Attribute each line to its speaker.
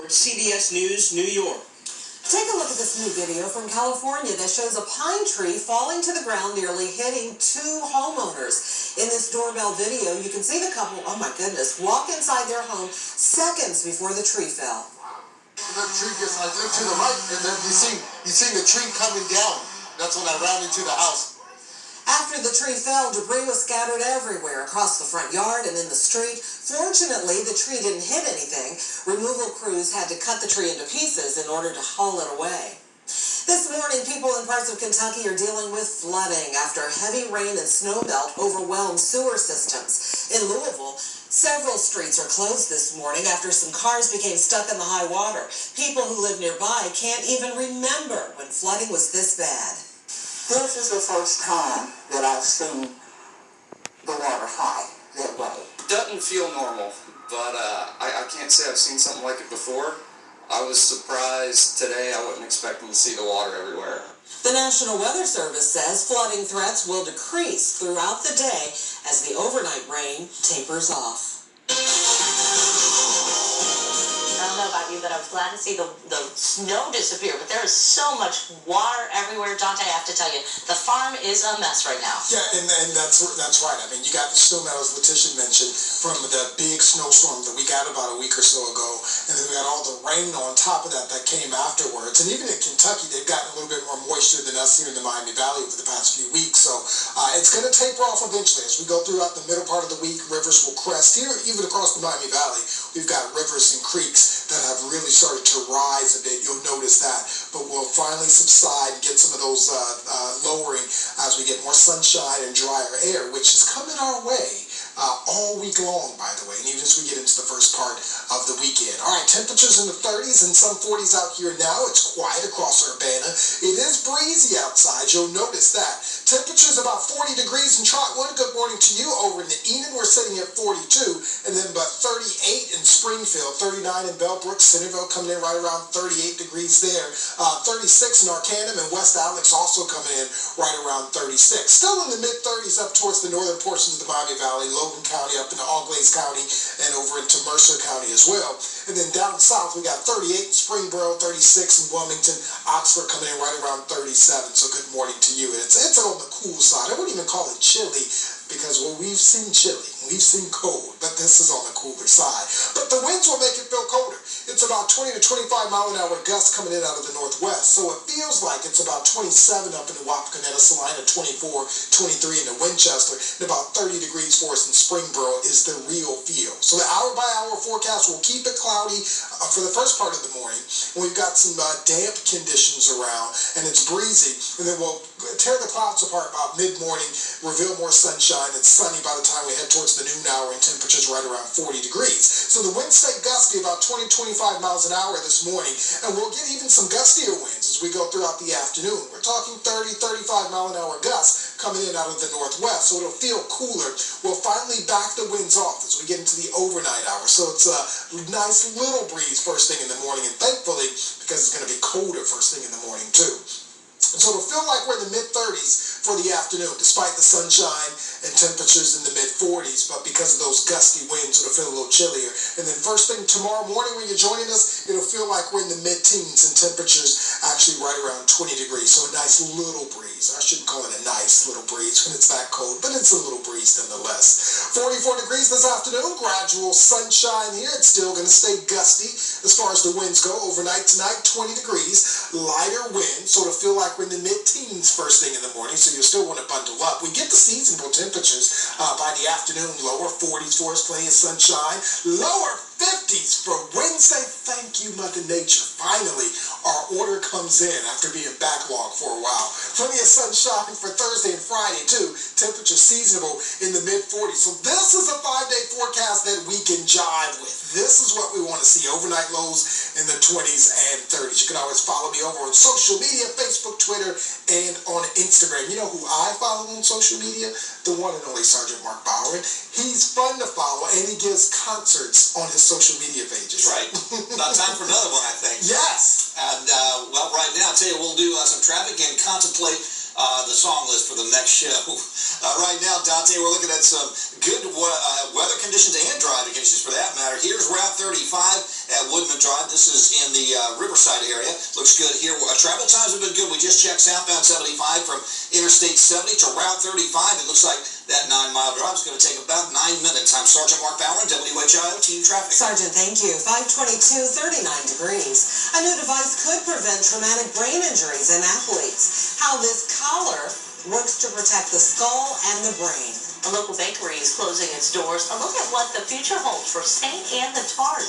Speaker 1: CBS News, New York.
Speaker 2: Take a look at this new video from California that shows a pine tree falling to the ground, nearly hitting two homeowners. In this doorbell video, you can see the couple, oh my goodness, walk inside their home seconds before the tree fell.
Speaker 3: The tree gets, I look to the right, and then you see the tree coming down. That's when I ran into the house.
Speaker 2: After the tree fell, debris was scattered everywhere, across the front yard and in the street. Fortunately, the tree didn't hit anything. Removal crews had to cut the tree into pieces in order to haul it away. This morning, people in parts of Kentucky are dealing with flooding after heavy rain and snowmelt overwhelmed sewer systems. In Louisville, several streets are closed this morning after some cars became stuck in the high water. People who live nearby can't even remember when flooding was this bad.
Speaker 4: This is the first time that I've seen the water high that way.
Speaker 5: Doesn't feel normal, but I can't say I've seen something like it before. I was surprised today. I wasn't expecting to see the water everywhere.
Speaker 2: The National Weather Service says flooding threats will decrease throughout the day as the overnight rain tapers off.
Speaker 6: I don't know about you, but I was glad to see the snow disappear. But there is so much water everywhere, Dontae. I have to tell you, the farm is a mess right now.
Speaker 7: Yeah, and that's right. I mean, you got the snow melt, as Letitia mentioned, from the big snowstorm that we got about a week or so ago, and then we got all the rain on top of that came afterwards. And even in Kentucky, they've gotten a little bit more moisture than us here in the Miami Valley over the past few weeks. So it's going to taper off eventually as we go throughout the middle part of the week. Rivers will crest here, even across the Miami Valley. We've got rivers and creeks that have really started to rise a bit. You'll notice that, but we'll finally subside and get some of those lowering as we get more sunshine and drier air, which is coming our way all week long, by the way, and even as we get into the first part of the weekend. All right, temperatures in the 30s and some 40s out here now. It's quiet across Urbana. It is breezy outside. You'll notice that. Temperatures about 40 degrees in Trotwood. Good morning to you. Over in the Enid, we're sitting at 42, and then about 38 in Springfield, 39 in Bellbrook, Centerville coming in right around 38 degrees there. 36 in Arcanum, and West Alex also coming in right around 36. Still in the mid-30s up towards the northern portions of the Miami Valley, Logan County, up into Auglaize County, and over into Mercer County as well. And then down south, we got 38 in Springboro, 36 in Wilmington, Oxford coming in right around 37. So good morning to you. And it's on the cool side. I wouldn't even call it chilly, because we've seen chilly, we've seen cold, but this is on the cooler side. But the winds will make it feel colder. It's about 20 to 25 mile an hour gusts coming in out of the northwest, so it feels like it's about 27 up in the Wapakoneta, Salina, 24, 23 in the Winchester, and about 30 degrees for us in Springboro is the real feel. So the hour-by-hour forecast will keep it cloudy for the first part of the morning. We've got some damp conditions around, and it's breezy, and then we'll tear the clouds apart about mid-morning, reveal more sunshine. It's sunny by the time we head towards the noon hour, and temperatures right around 40 degrees. So the winds stay gusty about 20, 25 miles an hour this morning, and we'll get even some gustier winds as we go throughout the afternoon. We're talking 30, 35 mile an hour gusts coming in out of the northwest, so it'll feel cooler. We'll finally back the winds off as we get into the overnight hours. So it's a nice little breeze first thing in the morning, and thankfully, because it's going to be colder first thing in the morning too. And so it'll feel like we're in the mid-30s for the afternoon, despite the sunshine and temperatures in the mid-40s. But because of those gusty winds, it'll feel a little chillier. And then first thing tomorrow morning when you're joining us, it'll feel like we're in the mid-teens and temperatures actually right around 20 degrees. So a nice little breeze. I shouldn't call it a nice little breeze when it's that cold, but it's a little breeze nonetheless. 44 degrees this afternoon, gradual sunshine here. It's still going to stay gusty as far as the winds go. Overnight tonight, 20 degrees, lighter wind, so it'll feel like we're in the mid-teens first thing in the morning, so you'll still want to bundle up. We get the seasonable temperatures by the afternoon, lower 40s for us, plenty of sunshine, lower 50s for Wednesday. Thank you, Mother Nature. Finally, our order comes in after being backlogged for a while. Plenty of sunshine for Thursday and Friday, too. Temperature seasonable in the mid-40s. So this is a 5-day forecast that we can jive with. This is what we want to see. Overnight lows in the 20s and 30s. You can always follow me over on social media, Facebook, Twitter, and on Instagram. You know who I follow on social media? The one and only Sergeant Mark Bowen. He's fun to follow, and he gives concerts on his social media pages.
Speaker 8: Right. About time for another one, I think.
Speaker 7: Yes.
Speaker 8: And, well, right now, I'll tell you, we'll do some traffic and contemplate the song list for the next show. Right now, Dontae, we're looking at some good weather conditions and driving conditions for that matter. Here's Route 35. at Woodman Drive. This is in the Riverside area. Looks good here. Travel times have been good. We just checked southbound 75 from Interstate 70 to Route 35. It looks like that 9-mile drive is going to take about 9 minutes. I'm Sergeant Mark Bauer, WHIO Team Traffic.
Speaker 2: Sergeant, thank you. 522, 39 degrees. A new device could prevent traumatic brain injuries in athletes. How this collar works to protect the skull and the brain.
Speaker 6: A local bakery is closing its doors. A look at what the future holds for St. Anne the Tart.